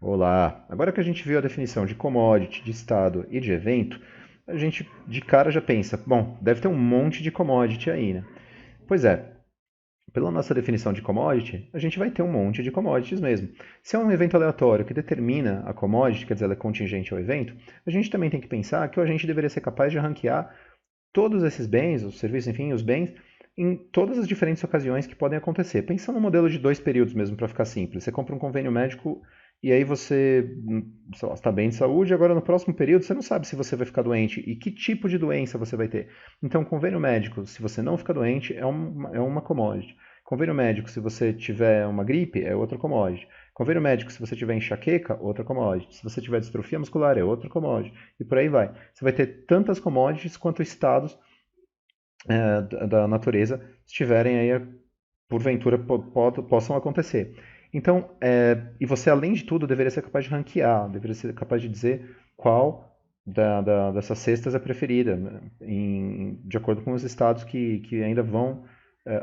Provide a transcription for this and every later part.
Olá! Agora que a gente viu a definição de commodity, de estado e de evento, a gente de cara já pensa, bom, deve ter um monte de commodity aí, né? Pois é, pela nossa definição de commodity, a gente vai ter um monte de commodities mesmo. Se é um evento aleatório que determina a commodity, quer dizer, ela é contingente ao evento, a gente também tem que pensar que a gente deveria ser capaz de ranquear todos esses bens, os serviços, enfim, os bens, em todas as diferentes ocasiões que podem acontecer. Pensando no modelo de 2 períodos mesmo, para ficar simples. Você compra um convênio médico e aí você, sei lá, está bem de saúde, agora no próximo período você não sabe se você vai ficar doente e que tipo de doença você vai ter. Então, convênio médico, se você não ficar doente, é uma commodity. Convênio médico, se você tiver uma gripe, é outra commodity. Convênio médico, se você tiver enxaqueca, outra commodity. Se você tiver distrofia muscular, é outra commodity. E por aí vai. Você vai ter tantas commodities quanto estados da natureza estiverem aí, porventura, possam acontecer. Então, e você, além de tudo, deveria ser capaz de ranquear, deveria ser capaz de dizer qual dessas cestas é preferida, né, de acordo com os estados que ainda vão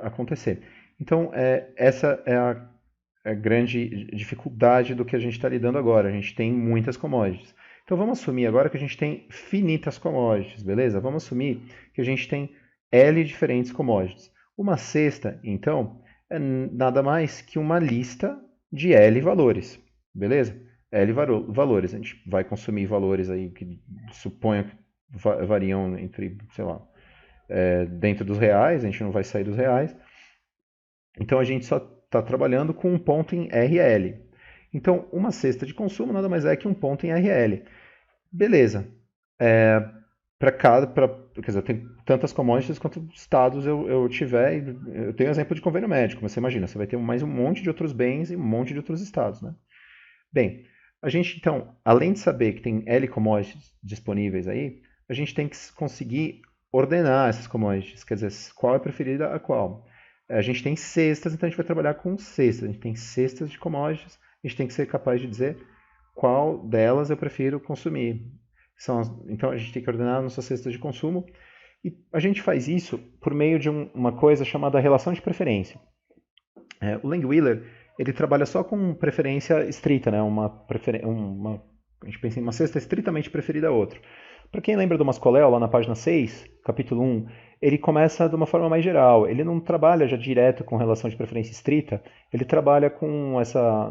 acontecer. Então, essa é a grande dificuldade do que a gente está lidando agora. A gente tem muitas commodities. Então, vamos assumir agora que a gente tem finitas commodities, beleza? Vamos assumir que a gente tem L diferentes commodities. Uma cesta, então, é nada mais que uma lista de L valores, beleza? L valores. A gente vai consumir valores aí que suponho que variam entre, sei lá, dentro dos reais, a gente não vai sair dos reais. Então a gente só está trabalhando com um ponto em RL. Então, uma cesta de consumo nada mais é que um ponto em RL. Beleza. Quer dizer, eu tenho tantas commodities quanto estados eu tiver. Eu tenho exemplo de convênio médico, mas você imagina, você vai ter mais um monte de outros bens e um monte de outros estados, né? Bem, a gente então, além de saber que tem L commodities disponíveis aí, a gente tem que conseguir ordenar essas commodities, quer dizer, qual é preferida a qual. A gente tem cestas, então a gente vai trabalhar com cestas. A gente tem cestas de commodities, a gente tem que ser capaz de dizer qual delas eu prefiro consumir. Então a gente tem que ordenar nossas cestas de consumo e a gente faz isso por meio de uma coisa chamada relação de preferência. O Langwheeler ele trabalha só com preferência estrita, né? A gente pensa em uma cesta estritamente preferida a outra. Para quem lembra do Mascoléu, lá na página 6, capítulo 1, ele começa de uma forma mais geral. Ele não trabalha já direto com relação de preferência estrita, ele trabalha com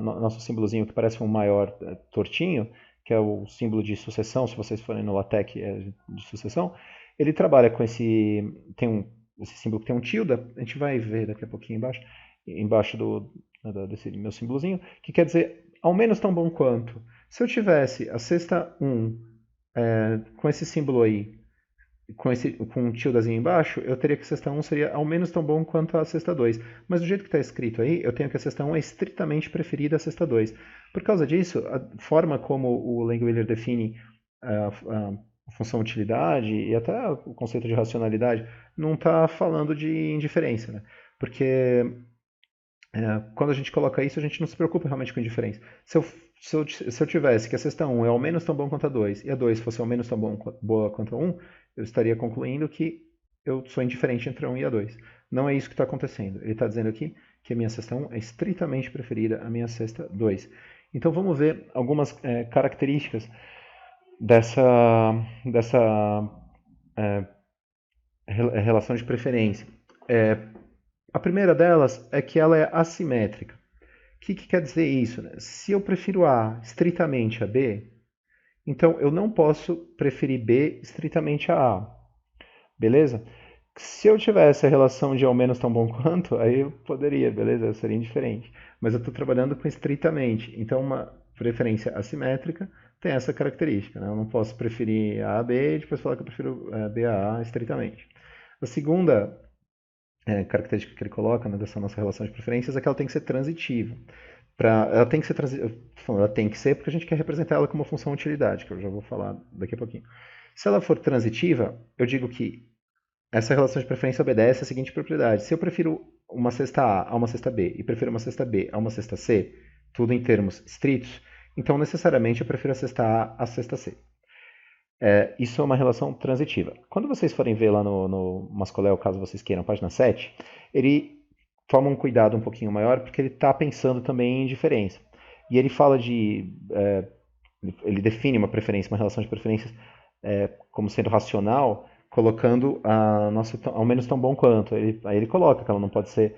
nosso símbolozinho que parece um maior tortinho, que é o símbolo de sucessão, se vocês forem no LaTeX, é de sucessão. Ele trabalha com esse símbolo que tem um tilde, a gente vai ver daqui a pouquinho embaixo desse meu símbolozinho, que quer dizer ao menos tão bom quanto. Se eu tivesse a cesta 1 com esse símbolo aí, com um tildezinho embaixo, eu teria que a cesta 1 seria ao menos tão bom quanto a cesta 2. Mas do jeito que está escrito aí, eu tenho que a cesta 1 é estritamente preferida à cesta 2. Por causa disso, a forma como o Langwheeler define a função utilidade e até o conceito de racionalidade não está falando de indiferença, né? Porque quando a gente coloca isso, a gente não se preocupa realmente com indiferença. Se eu tivesse que a cesta 1 é ao menos tão bom quanto a 2 e a 2 fosse ao menos tão boa quanto a 1, eu estaria concluindo que eu sou indiferente entre a 1 e a 2. Não é isso que está acontecendo. Ele está dizendo aqui que a minha cesta 1 é estritamente preferida à minha cesta 2. Então vamos ver algumas características dessa relação de preferência. A primeira delas é que ela é assimétrica. O que quer dizer isso, né? Se eu prefiro A estritamente a B, então eu não posso preferir B estritamente a A. Beleza? Se eu tivesse a relação de ao menos tão bom quanto, aí eu poderia, beleza? Eu seria indiferente. Mas eu estou trabalhando com estritamente. Então, uma preferência assimétrica tem essa característica, né? Eu não posso preferir A a B e depois falar que eu prefiro B a A estritamente. A segunda característica que ele coloca, né, dessa nossa relação de preferências é que ela tem que ser transitiva. Ela tem que ser ela tem que ser porque a gente quer representar ela como uma função utilidade, que eu já vou falar daqui a pouquinho. Se ela for transitiva, eu digo que essa relação de preferência obedece à seguinte propriedade. Se eu prefiro uma cesta A a uma cesta B e prefiro uma cesta B a uma cesta C, tudo em termos estritos, então necessariamente eu prefiro a cesta A à cesta C. Isso é uma relação transitiva. Quando vocês forem ver lá no Mascoléu, caso vocês queiram, página 7, ele toma um cuidado um pouquinho maior porque ele está pensando também em diferença. e ele fala ele define uma preferência, uma relação de preferências como sendo racional, colocando a nossa ao menos tão bom quanto. Aí ele coloca que ela não pode ser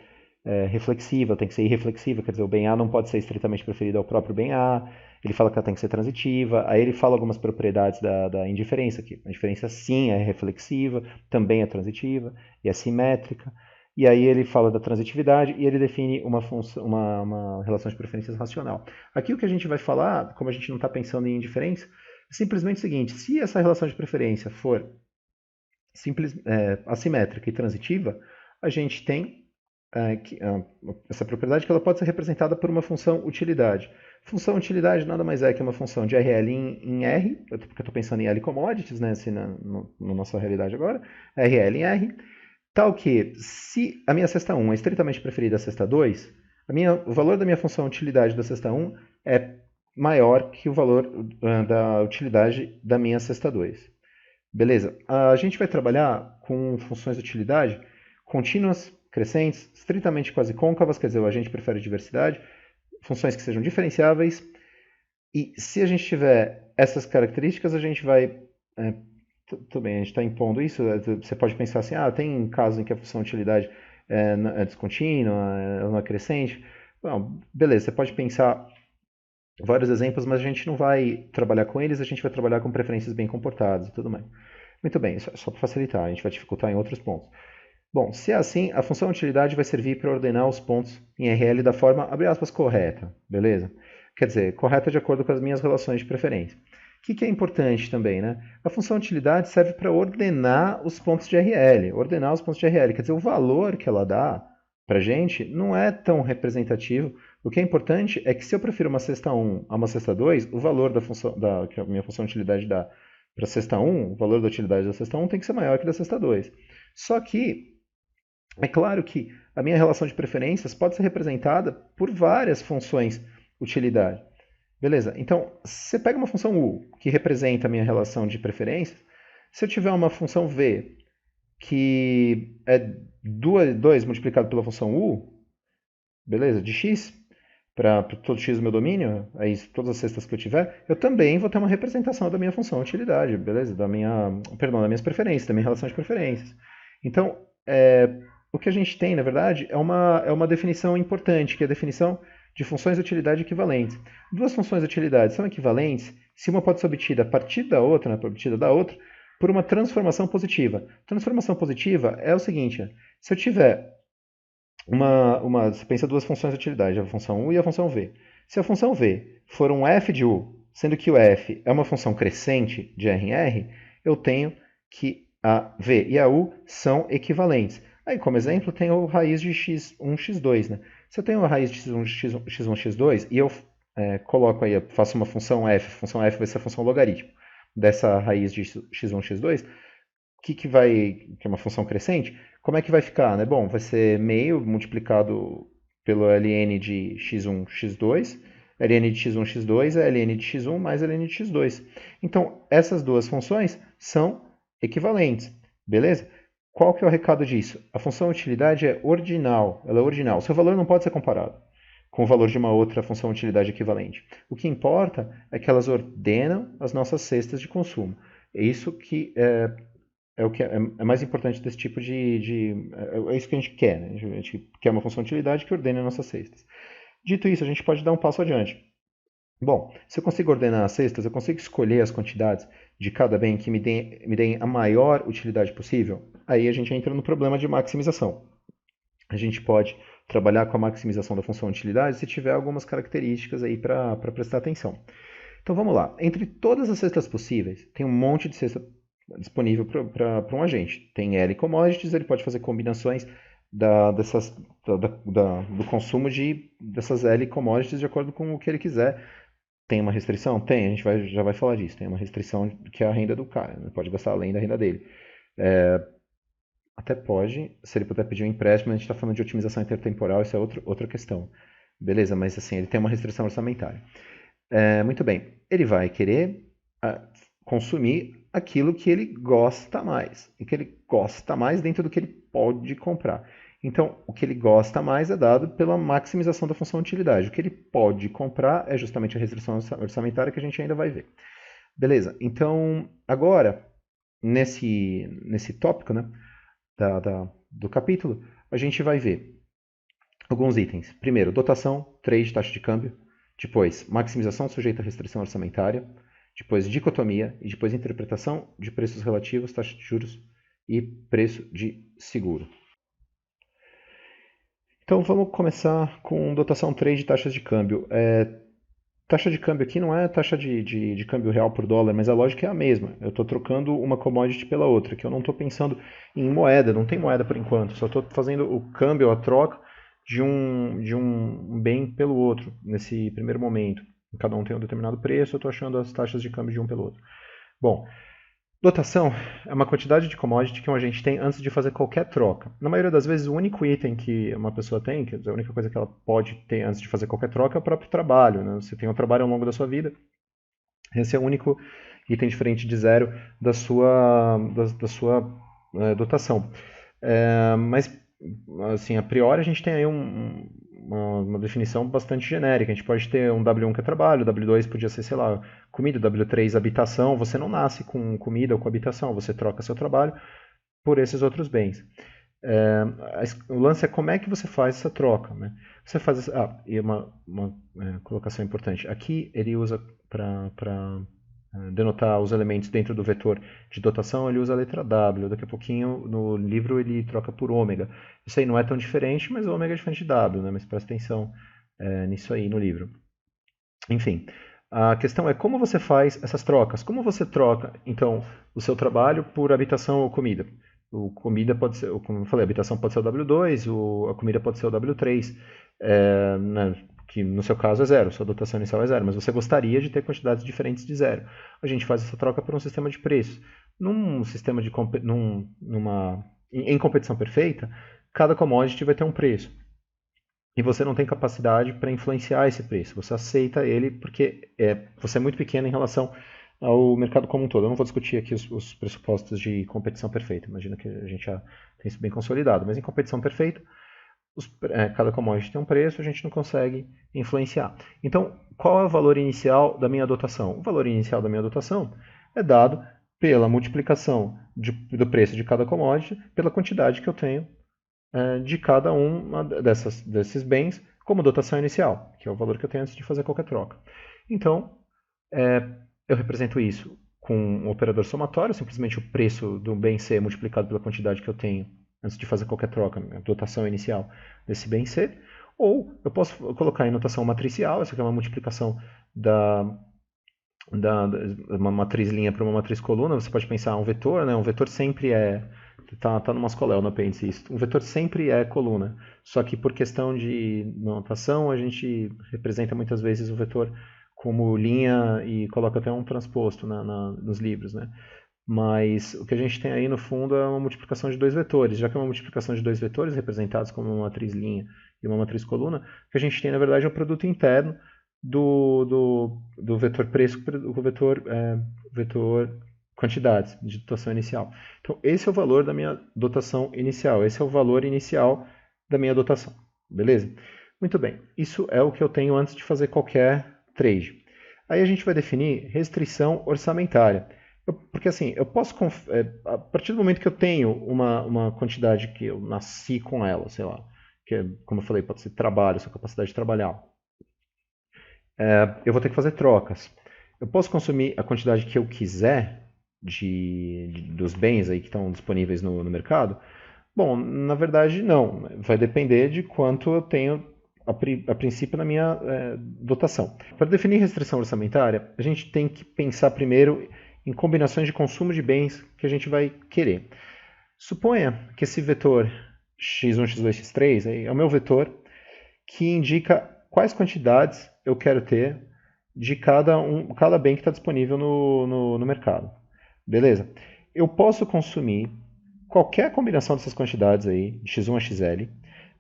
reflexiva, tem que ser irreflexiva, quer dizer, o bem A não pode ser estritamente preferido ao próprio bem A, ele fala que ela tem que ser transitiva, aí ele fala algumas propriedades da indiferença, que a indiferença sim é reflexiva, também é transitiva e é simétrica, e aí ele fala da transitividade e ele define uma relação de preferências racional. Aqui o que a gente vai falar, como a gente não está pensando em indiferença, é simplesmente o seguinte: se essa relação de preferência for assimétrica e transitiva, a gente tem essa propriedade que ela pode ser representada por uma função utilidade. Função utilidade nada mais é que uma função de RL em R, porque eu estou pensando em L commodities, né, assim, na nossa realidade agora, RL em R, tal que, se a minha cesta 1 é estritamente preferida à cesta 2, o valor da minha função utilidade da cesta 1 é maior que o valor da utilidade da minha cesta 2. Beleza? A gente vai trabalhar com funções de utilidade contínuas, crescentes, estritamente quase côncavas, quer dizer, a gente prefere diversidade, funções que sejam diferenciáveis, e se a gente tiver essas características, a gente vai... tudo bem, a gente está impondo isso, você pode pensar assim, tem casos em que a função utilidade é descontínua, ela não é crescente. Bom, beleza, você pode pensar vários exemplos, mas a gente não vai trabalhar com eles, a gente vai trabalhar com preferências bem comportadas e tudo mais. Muito bem, só para facilitar, a gente vai dificultar em outros pontos. Bom, se é assim, a função utilidade vai servir para ordenar os pontos em RL da forma, abre aspas, correta, beleza? Quer dizer, correta de acordo com as minhas relações de preferência. O que é importante também, né? A função utilidade serve para ordenar os pontos de RL. Ordenar os pontos de RL, quer dizer, o valor que ela dá para a gente não é tão representativo. O que é importante é que se eu prefiro uma cesta 1 a uma cesta 2, o valor que a minha função utilidade dá para a cesta 1, o valor da utilidade da cesta 1 tem que ser maior que da cesta 2. Só que é claro que a minha relação de preferências pode ser representada por várias funções utilidade. Beleza? Então, você pega uma função u, que representa a minha relação de preferências. Se eu tiver uma função v, que é 2 multiplicado pela função u, beleza? De x, para todo x do meu domínio, aí todas as cestas que eu tiver, eu também vou ter uma representação da minha função utilidade, beleza? Das minhas preferências, da minha relação de preferências. Então, o que a gente tem, na verdade, é uma definição importante, que é a definição de funções de utilidade equivalentes. Duas funções de utilidade são equivalentes se uma pode ser obtida a partir da outra, por uma transformação positiva. Transformação positiva é o seguinte: se eu tiver você pensa duas funções de utilidade, a função u e a função v. Se a função v for um f de u, sendo que o f é uma função crescente de R em R, eu tenho que a v e a u são equivalentes. Aí, como exemplo, tem a raiz de x1, x2. Né? Se eu tenho a raiz de x1, x2 e eu coloco aí, faço uma função f vai ser a função logaritmo dessa raiz de x1, x2, que é uma função crescente, como é que vai ficar? Né? Bom, vai ser meio multiplicado pelo ln de x1, x2, ln de x1, x2 é ln de x1 mais ln de x2. Então, essas duas funções são equivalentes, beleza? Qual que é o recado disso? A função utilidade é ordinal, ela é ordinal. Seu valor não pode ser comparado com o valor de uma outra função utilidade equivalente. O que importa é que elas ordenam as nossas cestas de consumo. É isso que é o que é mais importante desse tipo é isso que a gente quer, né? A gente quer uma função de utilidade que ordene as nossas cestas. Dito isso, a gente pode dar um passo adiante. Bom, se eu consigo ordenar as cestas, eu consigo escolher as quantidades de cada bem que me deem a maior utilidade possível, aí a gente entra no problema de maximização. A gente pode trabalhar com a maximização da função de utilidade se tiver algumas características aí para prestar atenção. Então vamos lá. Entre todas as cestas possíveis, tem um monte de cesta disponível para um agente. Tem L commodities, ele pode fazer combinações do consumo dessas L commodities de acordo com o que ele quiser. Tem uma restrição? Tem, a gente já vai falar disso. Tem uma restrição que é a renda do cara, ele pode gastar além da renda dele. Até pode, se ele puder pedir um empréstimo, a gente está falando de otimização intertemporal, isso é outra questão. Beleza, mas assim, ele tem uma restrição orçamentária. Muito bem, ele vai querer consumir aquilo que ele gosta mais, e que ele gosta mais dentro do que ele pode comprar. Então, o que ele gosta mais é dado pela maximização da função utilidade. O que ele pode comprar é justamente a restrição orçamentária que a gente ainda vai ver. Beleza, então, agora, nesse tópico, né, do capítulo, a gente vai ver alguns itens. Primeiro, dotação, trade, taxa de câmbio. Depois, maximização sujeita à restrição orçamentária. Depois, dicotomia. E depois, interpretação de preços relativos, taxa de juros e preço de seguro. Então, vamos começar com dotação, trade e taxas de câmbio. Taxa de câmbio aqui não é taxa de câmbio real por dólar, mas a lógica é a mesma. Eu estou trocando uma commodity pela outra, que eu não estou pensando em moeda, não tem moeda por enquanto, só estou fazendo o câmbio, a troca de um bem pelo outro, nesse primeiro momento. Cada um tem um determinado preço, eu estou achando as taxas de câmbio de um pelo outro. Bom, dotação é uma quantidade de commodity que um agente tem antes de fazer qualquer troca. Na maioria das vezes, o único item que uma pessoa tem, quer dizer, a única coisa que ela pode ter antes de fazer qualquer troca é o próprio trabalho. Né? Você tem um trabalho ao longo da sua vida, esse é o único item diferente de zero da sua dotação. Mas, assim, a priori, a gente tem aí uma definição bastante genérica. A gente pode ter um W1 que é trabalho, W2 podia ser, sei lá, comida, W3 habitação. Você não nasce com comida ou com habitação, você troca seu trabalho por esses outros bens. O lance é como é que você faz essa troca. Né? Você faz. E uma colocação importante. Aqui ele usa para denotar os elementos dentro do vetor de dotação, ele usa a letra W. Daqui a pouquinho, no livro, ele troca por ômega. Isso aí não é tão diferente, mas o ômega é diferente de W, né? Mas presta atenção nisso aí no livro. Enfim, a questão é como você faz essas trocas. Como você troca, então, o seu trabalho por habitação ou comida? Comida pode ser, como eu falei, a habitação pode ser o W2, a comida pode ser o W3. Né? Que no seu caso é zero, sua dotação inicial é zero, mas você gostaria de ter quantidades diferentes de zero. A gente faz essa troca por um sistema de preços. Num sistema de em competição perfeita, cada commodity vai ter um preço. E você não tem capacidade para influenciar esse preço. Você aceita ele porque você é muito pequeno em relação ao mercado como um todo. Eu não vou discutir aqui os pressupostos de competição perfeita. Imagina que a gente já tem isso bem consolidado. Mas em competição perfeita, cada commodity tem um preço, a gente não consegue influenciar. Então, qual é o valor inicial da minha dotação? O valor inicial da minha dotação é dado pela multiplicação do preço de cada commodity pela quantidade que eu tenho de cada um desses bens como dotação inicial, que é o valor que eu tenho antes de fazer qualquer troca. Então, eu represento isso com um operador somatório, simplesmente o preço do bem C multiplicado pela quantidade que eu tenho antes de fazer qualquer troca, a dotação inicial desse bem C, ou eu posso colocar em notação matricial, essa aqui é uma multiplicação uma matriz linha para uma matriz coluna. Você pode pensar um vetor, né? Um vetor sempre tá no Mascoléu, no apêndice isso. Um vetor sempre é coluna, só que por questão de notação a gente representa muitas vezes o vetor como linha e coloca até um transposto nos livros, né? Mas o que a gente tem aí no fundo é uma multiplicação de dois vetores. Já que é uma multiplicação de dois vetores representados como uma matriz linha e uma matriz coluna, o que a gente tem na verdade é o produto interno do vetor preço com o vetor quantidades de dotação inicial. Então esse é o valor da minha dotação inicial, esse é o valor inicial da minha dotação. Beleza? Muito bem, isso é o que eu tenho antes de fazer qualquer trade. Aí a gente vai definir restrição orçamentária. Porque assim, eu posso, a partir do momento que eu tenho uma quantidade que eu nasci com ela, sei lá, que como eu falei, pode ser trabalho, sua capacidade de trabalhar, eu vou ter que fazer trocas. Eu posso consumir a quantidade que eu quiser dos bens aí que estão disponíveis no mercado? Bom, na verdade não, vai depender de quanto eu tenho a princípio na minha dotação. Para definir restrição orçamentária, a gente tem que pensar primeiro em combinações de consumo de bens que a gente vai querer. Suponha que esse vetor x1, x2, x3 é o meu vetor que indica quais quantidades eu quero ter de cada bem que está disponível no mercado. Beleza? Eu posso consumir qualquer combinação dessas quantidades aí, de x1 a xl,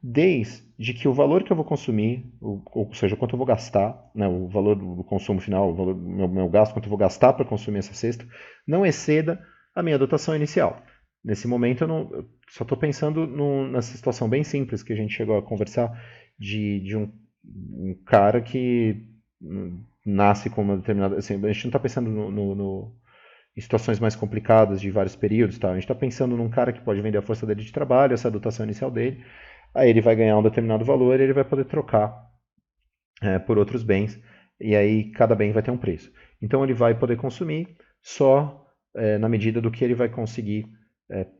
desde que o valor que eu vou consumir, ou seja, quanto eu vou gastar, né, o valor do consumo final, o valor do meu gasto, quanto eu vou gastar para consumir essa cesta, não exceda a minha dotação inicial. Nesse momento eu só estou pensando nessa situação bem simples que a gente chegou a conversar de um cara que nasce com uma determinada. Assim, a gente não está pensando em situações mais complicadas de vários períodos. Tá? A gente está pensando num cara que pode vender a força dele de trabalho, essa dotação inicial dele, aí ele vai ganhar um determinado valor e ele vai poder trocar por outros bens, e aí cada bem vai ter um preço. Então ele vai poder consumir só na medida do que ele vai conseguir,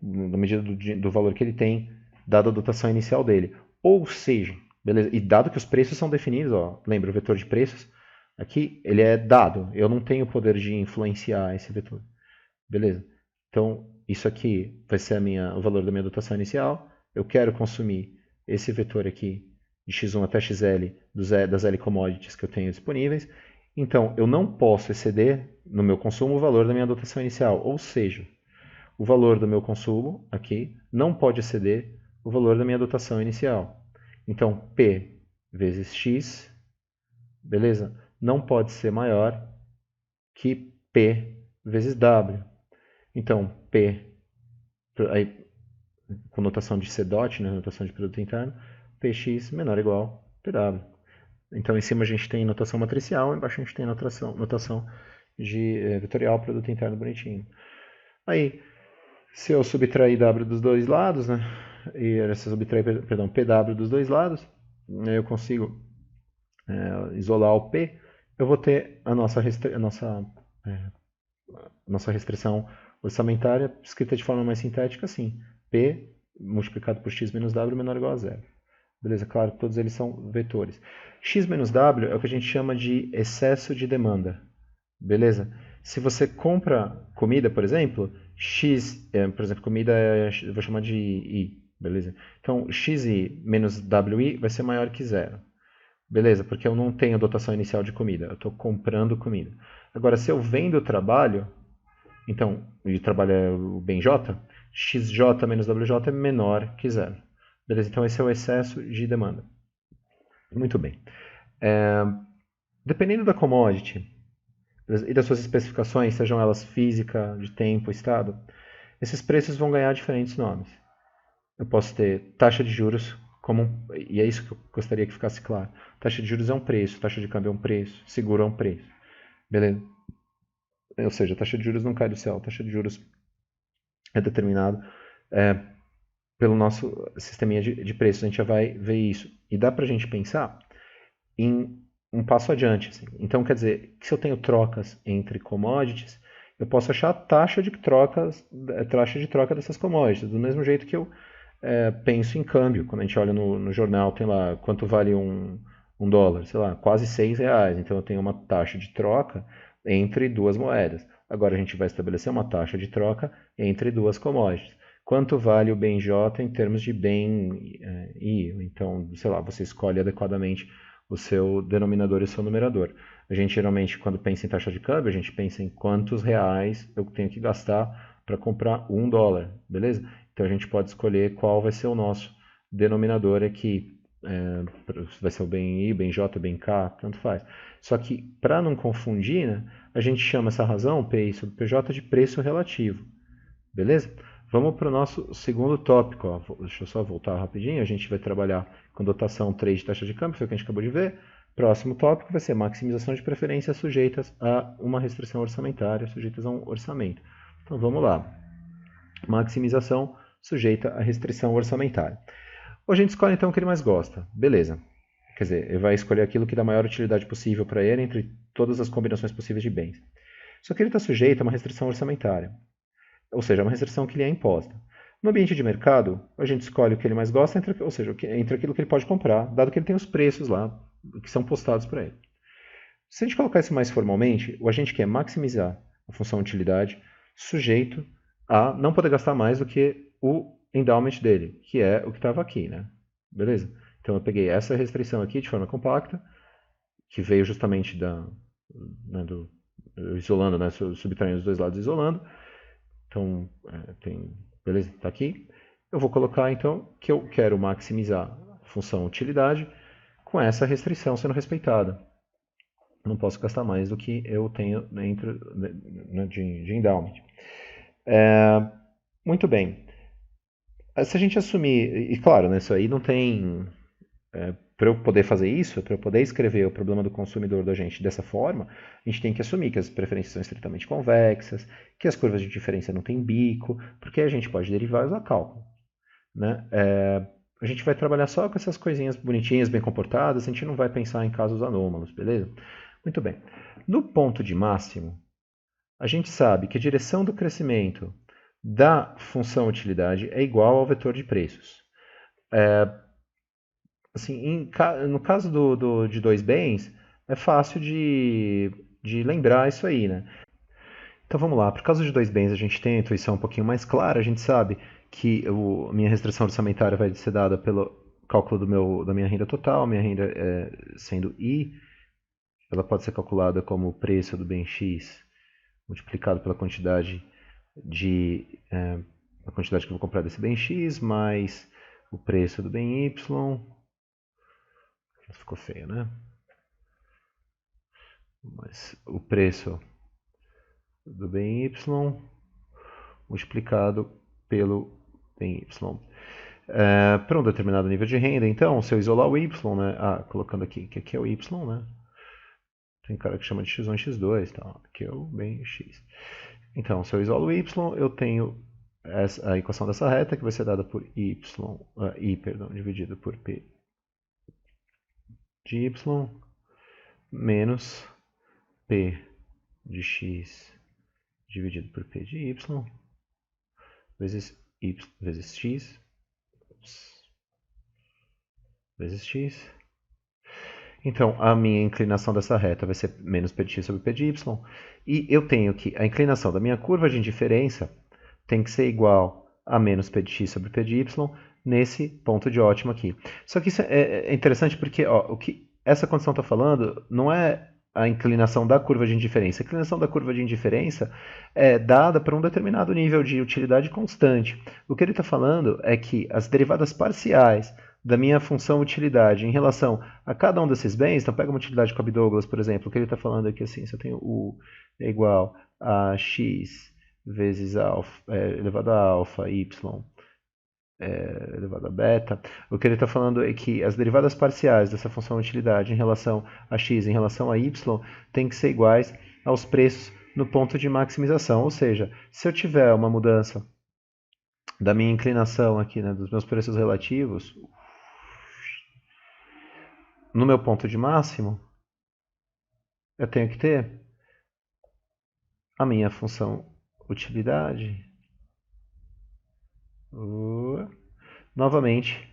na medida do valor que ele tem, dada a dotação inicial dele. Ou seja, beleza? E dado que os preços são definidos, ó, lembra o vetor de preços? Aqui ele é dado, eu não tenho o poder de influenciar esse vetor. Beleza? Então, isso aqui vai ser o valor da minha dotação inicial. Eu quero consumir esse vetor aqui de x1 até xl das L commodities que eu tenho disponíveis. Então, eu não posso exceder no meu consumo o valor da minha dotação inicial. Ou seja, o valor do meu consumo aqui não pode exceder o valor da minha dotação inicial. Então, P vezes X, beleza? Não pode ser maior que P vezes W. Então, P, aí, com notação de C dot, né, notação de produto interno, Px menor ou igual a PW. Então, em cima a gente tem notação matricial, embaixo a gente tem notação de vetorial, produto interno bonitinho. Aí, se eu subtrair W dos dois lados, né, e se eu subtrair, perdão, PW dos dois lados, eu consigo isolar o P, eu vou ter a nossa restrição orçamentária escrita de forma mais sintética assim, P multiplicado por x menos W menor ou igual a zero. Beleza? Claro, todos eles são vetores. X menos W é o que a gente chama de excesso de demanda. Beleza? Se você compra comida, por exemplo, X, por exemplo, comida eu vou chamar de I. Beleza? Então, XI menos WI vai ser maior que zero. Beleza? Porque eu não tenho dotação inicial de comida. Eu estou comprando comida. Agora, se eu vendo trabalho, então, e trabalho é o bem J, XJ menos WJ é menor que zero. Beleza? Então, esse é o excesso de demanda. Muito bem. Dependendo da commodity e das suas especificações, sejam elas física, de tempo, estado, esses preços vão ganhar diferentes nomes. Eu posso ter taxa de juros, e é isso que eu gostaria que ficasse claro. Taxa de juros é um preço, taxa de câmbio é um preço, seguro é um preço. Beleza? Ou seja, a taxa de juros não cai do céu, a taxa de juros é determinado pelo nosso sisteminha de preços. A gente já vai ver isso. E dá para a gente pensar em um passo adiante. Assim. Então, quer dizer, que se eu tenho trocas entre commodities, eu posso achar a taxa de troca dessas commodities, do mesmo jeito que eu penso em câmbio. Quando a gente olha no jornal, tem lá quanto vale um dólar, sei lá, quase R$ 6. Então, eu tenho uma taxa de troca entre duas moedas. Agora, a gente vai estabelecer uma taxa de troca entre duas commodities. Quanto vale o bem J em termos de bem I? Então, sei lá, você escolhe adequadamente o seu denominador e o seu numerador. A gente geralmente, quando pensa em taxa de câmbio, a gente pensa em quantos reais eu tenho que gastar para comprar $1, beleza? Então a gente pode escolher qual vai ser o nosso denominador aqui. Vai ser o bem I, bem J, bem K, tanto faz. Só que, para não confundir, né, a gente chama essa razão, PI sobre PJ, de preço relativo. Beleza? Vamos para o nosso segundo tópico. Ó. Deixa eu só voltar rapidinho. A gente vai trabalhar com dotação 3 de taxa de câmbio, foi o que a gente acabou de ver. Próximo tópico vai ser maximização de preferências sujeitas a uma restrição orçamentária, sujeitas a um orçamento. Então vamos lá. Maximização sujeita a restrição orçamentária. A gente escolhe então o que ele mais gosta. Beleza. Quer dizer, ele vai escolher aquilo que dá maior utilidade possível para ele entre todas as combinações possíveis de bens. Só que ele está sujeito a uma restrição orçamentária. Ou seja, uma restrição que lhe é imposta. No ambiente de mercado, a gente escolhe o que ele mais gosta, ou seja, entre aquilo que ele pode comprar, dado que ele tem os preços lá que são postados para ele. Se a gente colocar isso mais formalmente, o agente quer maximizar a função utilidade sujeito a não poder gastar mais do que o endowment dele, que é o que estava aqui, né? Beleza? Então eu peguei essa restrição aqui de forma compacta, que veio justamente isolando, né, subtraindo os dois lados, isolando. Então, beleza, está aqui. Eu vou colocar, então, que eu quero maximizar a função utilidade com essa restrição sendo respeitada. Não posso gastar mais do que eu tenho dentro de endowment. Muito bem. Se a gente assumir, e claro, né, isso aí não tem. Para eu poder fazer isso, para eu poder escrever o problema do consumidor da gente dessa forma, a gente tem que assumir que as preferências são estritamente convexas, que as curvas de diferença não têm bico, porque a gente pode derivar e usar cálculo. Né? A gente vai trabalhar só com essas coisinhas bonitinhas, bem comportadas, a gente não vai pensar em casos anômalos, beleza? Muito bem. No ponto de máximo, a gente sabe que a direção do crescimento da função utilidade é igual ao vetor de preços. Assim, no caso de dois bens, é fácil de lembrar isso aí, né? Então vamos lá, por causa de dois bens a gente tem a intuição um pouquinho mais clara, a gente sabe que a minha restrição orçamentária vai ser dada pelo cálculo da minha renda total, minha renda sendo I, ela pode ser calculada como o preço do bem X multiplicado pela quantidade a quantidade que eu vou comprar desse bem X, mais o preço do bem Y. Ficou feio, né? Mas o preço do bem Y multiplicado pelo bem Y. Para um determinado nível de renda, então, se eu isolar o Y, né? Colocando aqui, que aqui é o Y, né? Tem cara que chama de x1 e x2, tá? Aqui é o bem x. Então, se eu isolo o y, eu tenho a equação dessa reta, que vai ser dada por dividido por p de y, menos p de x dividido por p de y, vezes x, vezes x. Então, a minha inclinação dessa reta vai ser menos p de x sobre p de y. E eu tenho que a inclinação da minha curva de indiferença tem que ser igual a menos p de x sobre p de y nesse ponto de ótimo aqui. Só que isso é interessante porque o que essa condição está falando não é a inclinação da curva de indiferença. A inclinação da curva de indiferença é dada para um determinado nível de utilidade constante. O que ele está falando é que as derivadas parciais da minha função utilidade em relação a cada um desses bens, então pega uma utilidade com Douglas, por exemplo, o que ele está falando aqui assim, se eu tenho U é igual a x vezes alfa, elevado a alfa, y elevado a beta, o que ele está falando é que as derivadas parciais dessa função utilidade em relação a x em relação a y têm que ser iguais aos preços no ponto de maximização, ou seja, se eu tiver uma mudança da minha inclinação aqui, né, dos meus preços relativos, no meu ponto de máximo, eu tenho que ter a minha função utilidade novamente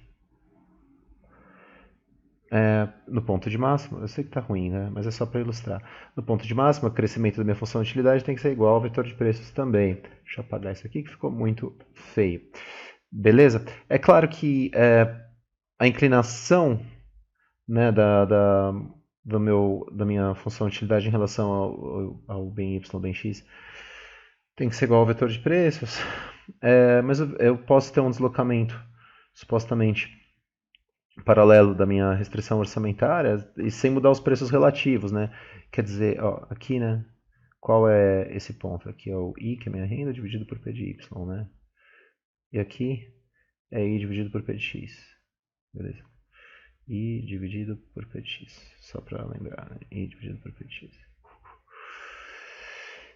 no ponto de máximo. Eu sei que está ruim, né? Mas é só para ilustrar. No ponto de máximo, o crescimento da minha função utilidade tem que ser igual ao vetor de preços também. Deixa eu apagar isso aqui que ficou muito feio. Beleza? É claro que a inclinação, né, da minha função utilidade em relação ao bem y, bem x, tem que ser igual ao vetor de preços, mas eu posso ter um deslocamento supostamente paralelo da minha restrição orçamentária e sem mudar os preços relativos, né? Quer dizer, aqui, né? Qual é esse ponto? Aqui é o I, que é minha renda, dividido por P de Y, né? E aqui é I dividido por P de X. Beleza? I dividido por P de X. Só para lembrar, né? I dividido por P de X.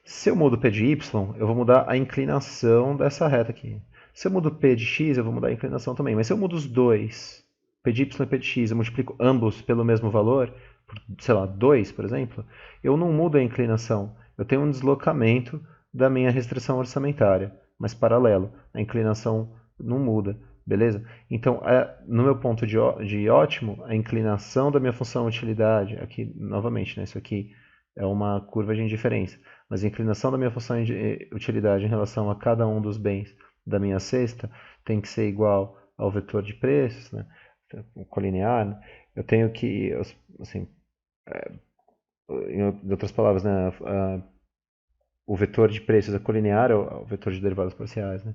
Se eu mudo P de Y, eu vou mudar a inclinação dessa reta aqui. Se eu mudo P de X, eu vou mudar a inclinação também. Mas se eu mudo os dois, P de Y e P de X, eu multiplico ambos pelo mesmo valor, por, sei lá, 2, por exemplo, eu não mudo a inclinação. Eu tenho um deslocamento da minha restrição orçamentária, mas paralelo. A inclinação não muda, beleza? Então, no meu ponto de ótimo, a inclinação da minha função utilidade, aqui, novamente, né, isso aqui é uma curva de indiferença, mas a inclinação da minha função de utilidade em relação a cada um dos bens da minha cesta tem que ser igual ao vetor de preços, né? Colinear, né? Eu tenho que, assim, em outras palavras, né, o vetor de preços é colinear ao vetor de derivadas parciais, né?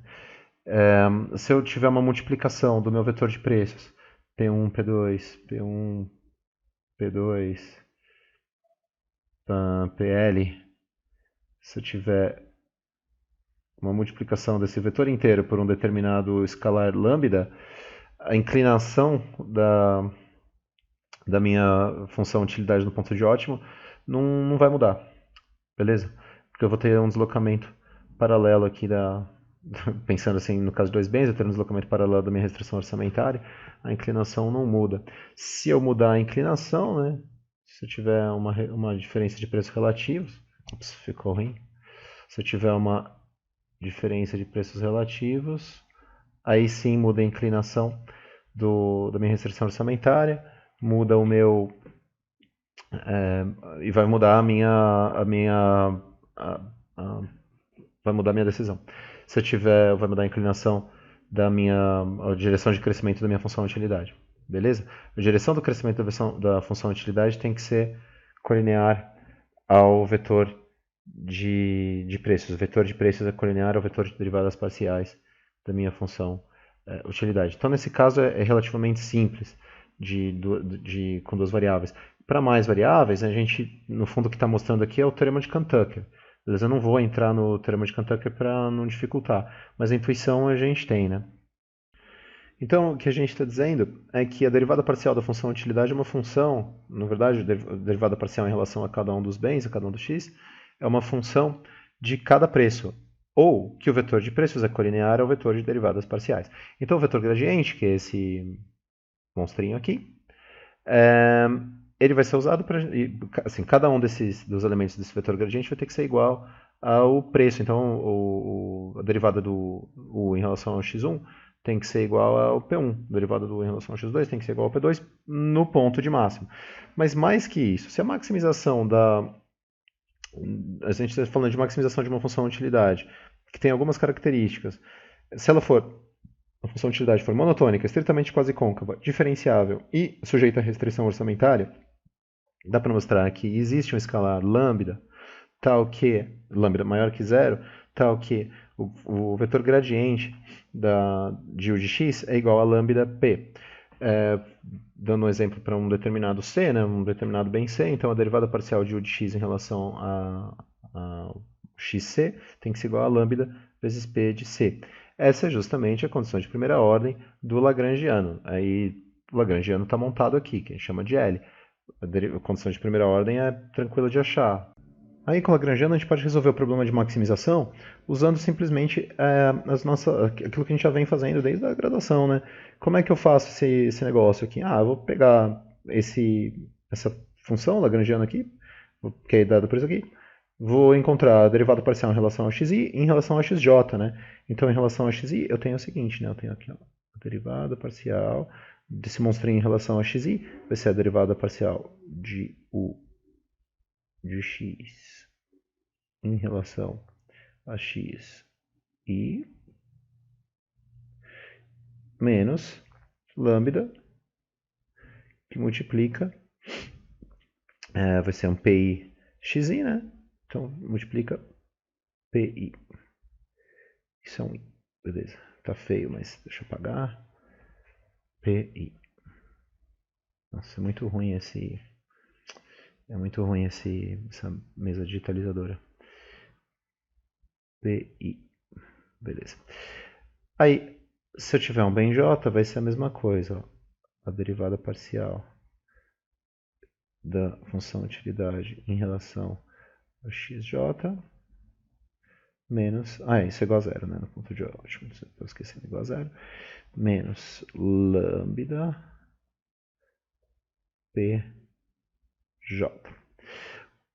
Se eu tiver uma multiplicação do meu vetor de preços, P1, P2, P1, P2, PL, se eu tiver uma multiplicação desse vetor inteiro por um determinado escalar lambda, a inclinação da minha função utilidade no ponto de ótimo não vai mudar, beleza? Porque eu vou ter um deslocamento paralelo aqui pensando assim, no caso de dois bens, eu tenho um deslocamento paralelo da minha restrição orçamentária, a inclinação não muda. Se eu mudar a inclinação, né, se eu tiver uma diferença de preços relativos, ops, ficou ruim. Se eu tiver uma diferença de preços relativos, aí sim muda a inclinação da minha restrição orçamentária, muda o meu e vai mudar a- vai mudar a minha decisão. Se eu tiver, vai mudar a inclinação a direção de crescimento da minha função utilidade. Beleza? A direção do crescimento da função utilidade tem que ser colinear ao vetor de preços. O vetor de preços é colinear ao vetor de derivadas parciais da minha função utilidade. Então, nesse caso, é relativamente simples com duas variáveis. Para mais variáveis, a gente, no fundo, o que está mostrando aqui é o teorema de Cantucker. Beleza? Eu não vou entrar no teorema de Cantucker para não dificultar, mas a intuição a gente tem, né? Então, o que a gente está dizendo é que a derivada parcial da função utilidade é uma função, na verdade, a derivada parcial em relação a cada um dos bens, a cada um dos x, é uma função de cada preço, ou que o vetor de preços é colinear ao vetor de derivadas parciais. Então, o vetor gradiente, que é esse monstrinho aqui, ele vai ser usado para... Assim, cada um dos elementos desse vetor gradiente vai ter que ser igual ao preço. Então, a derivada do U em relação ao x1 tem que ser igual ao P1. A derivada do U em relação ao x2 tem que ser igual ao P2 no ponto de máximo. Mas mais que isso, se a maximização a gente está falando de maximização de uma função de utilidade, que tem algumas características. Se ela for a função de utilidade for monotônica, estritamente quasi-côncava, diferenciável e sujeita a restrição orçamentária, dá para mostrar que existe um escalar lambda, tal que, lambda maior que zero, tal que o vetor gradiente de U de x é igual a lambda p. Dando um exemplo para um determinado c, né, um determinado bem c, então a derivada parcial de U de x em relação a xc tem que ser igual a lambda vezes p de c. Essa é justamente a condição de primeira ordem do Lagrangiano. Aí o Lagrangiano está montado aqui, que a gente chama de L. A condição de primeira ordem é tranquila de achar. Aí com o Lagrangiano a gente pode resolver o problema de maximização usando simplesmente aquilo que a gente já vem fazendo desde a graduação, né? Como é que eu faço esse negócio aqui? Eu vou pegar essa função Lagrangiana aqui, que é dada por isso aqui, vou encontrar a derivada parcial em relação ao xi e em relação ao xj, né? Então, em relação ao xi, eu tenho o seguinte, né? Eu tenho aqui ó, a derivada parcial desse monstrinho em relação ao xi, vai ser a derivada parcial de u de x em relação a x e menos lambda, que multiplica, vai ser um pi xi, né? Então, multiplica pi. Isso é um i, beleza. Tá feio, mas deixa eu apagar. Pi. Nossa, é muito ruim essa mesa digitalizadora. Pi. Beleza. Aí, se eu tiver um bem j, vai ser a mesma coisa. Ó. A derivada parcial da função utilidade em relação ao xj menos... isso é igual a zero, né? No ponto de ótimo. Estou esquecendo, igual a zero. Menos lambda pj.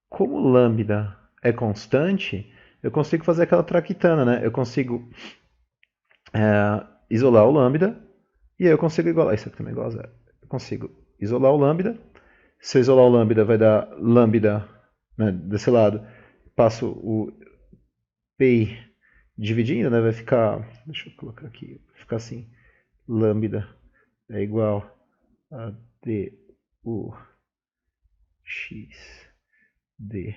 Como lambda é constante, eu consigo fazer aquela traquitana, né? Eu consigo isolar o lambda e aí eu consigo igualar. Isso aqui também é igual a zero. Eu consigo isolar o lambda. Se eu isolar o lambda, vai dar lambda, né, desse lado. Passo o pi dividindo, né? Vai ficar... Deixa eu colocar aqui. Vai ficar assim. Lambda é igual a du x d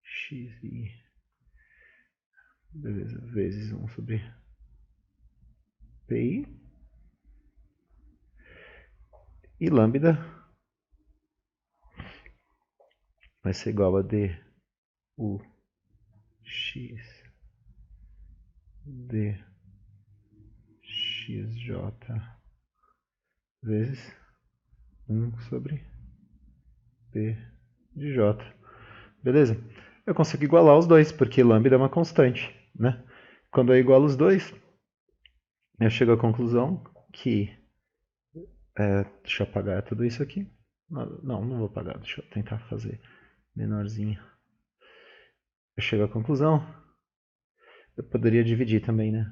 xi, beleza, vezes 1 sobre pi. E lambda vai ser igual a du x dxj vezes 1 sobre p de j. Beleza? Eu consigo igualar os dois, porque lambda é uma constante, né? Quando eu igualo os dois, eu chego à conclusão que... deixa eu apagar tudo isso aqui. Não vou apagar. Deixa eu tentar fazer menorzinho. Eu chego à conclusão... Eu poderia dividir também, né?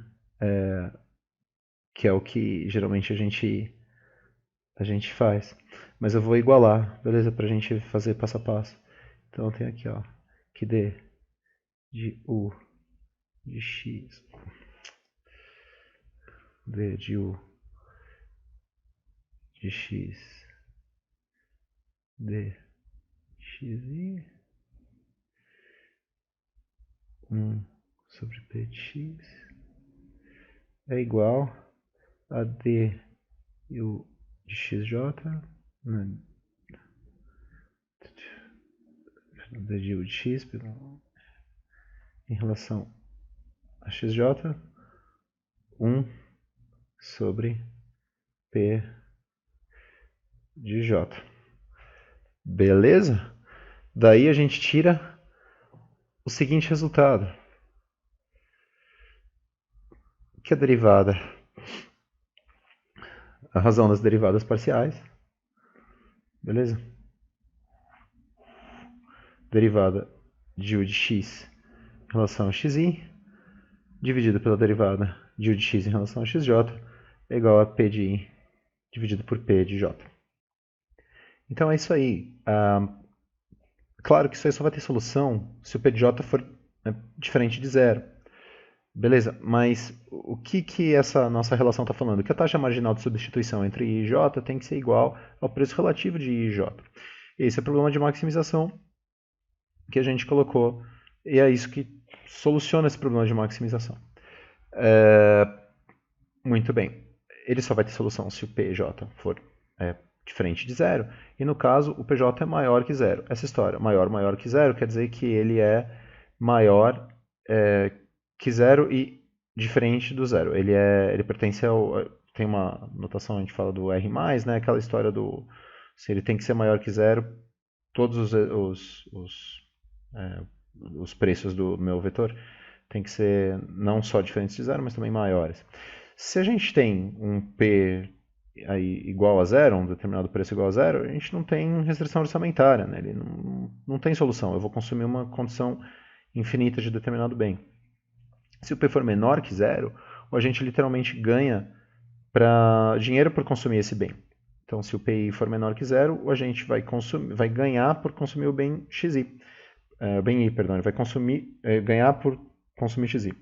Que é o que geralmente a gente faz. Mas eu vou igualar, beleza? Pra gente fazer passo a passo. Então tem aqui, ó, que d de u de x, d de u de x, d xi, 1 sobre p de x é igual a d u de xj, né? D de u de x em relação a xj, 1 sobre p de j. Beleza? Daí a gente tira o seguinte resultado, que a derivada, a razão das derivadas parciais, beleza? Derivada de u de x em relação a xi, dividido pela derivada de u de x em relação a xj, é igual a p de i dividido por p de j. Então é isso aí. Claro que isso aí só vai ter solução se o p de j for diferente de zero. Beleza, mas o que essa nossa relação está falando? Que a taxa marginal de substituição entre I e J tem que ser igual ao preço relativo de I e J. Esse é o problema de maximização que a gente colocou, e é isso que soluciona esse problema de maximização. Muito bem, ele só vai ter solução se o PJ for diferente de zero, e no caso o PJ é maior que zero. Essa história, maior que zero, quer dizer que ele é maior que zero e diferente do zero. Ele pertence ao... Tem uma notação, a gente fala do R+, né? Aquela história do... Se ele tem que ser maior que zero, todos os preços do meu vetor tem que ser não só diferentes de zero, mas também maiores. Se a gente tem um P aí igual a zero, um determinado preço igual a zero, a gente não tem restrição orçamentária, né? Ele não tem solução. Eu vou consumir uma condição infinita de determinado bem. Se o P for menor que zero, o agente literalmente ganha dinheiro por consumir esse bem. Então, se o PI for menor que zero, o agente vai ganhar por consumir o bem XI. Bem I, perdão, ele vai ganhar por consumir XI.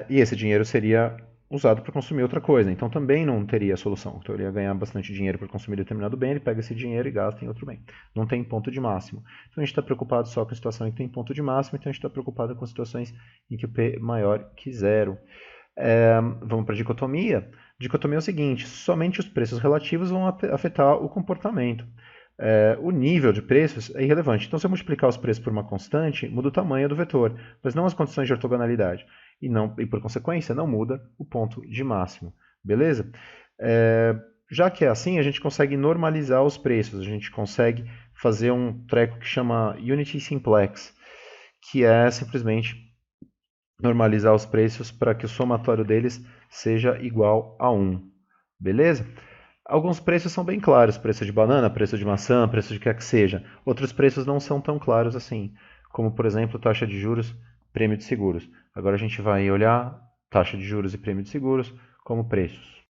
E esse dinheiro seria usado para consumir outra coisa. Então, também não teria solução. Então, ele ia ganhar bastante dinheiro por consumir determinado bem, ele pega esse dinheiro e gasta em outro bem. Não tem ponto de máximo. Então, a gente está preocupado só com a situação em que tem ponto de máximo, então a gente está preocupado com situações em que o P é maior que zero. Vamos para a dicotomia. Dicotomia é o seguinte, somente os preços relativos vão afetar o comportamento. O nível de preços é irrelevante. Então, se eu multiplicar os preços por uma constante, muda o tamanho do vetor, mas não as condições de ortogonalidade. E por consequência, não muda o ponto de máximo. Beleza? Já que é assim, a gente consegue normalizar os preços. A gente consegue fazer um treco que chama Unity Simplex, que é simplesmente normalizar os preços para que o somatório deles seja igual a 1. Beleza? Alguns preços são bem claros, preço de banana, preço de maçã, preço de que seja. Outros preços não são tão claros assim, como por exemplo taxa de juros, prêmio de seguros. Agora a gente vai olhar taxa de juros e prêmio de seguros como preços.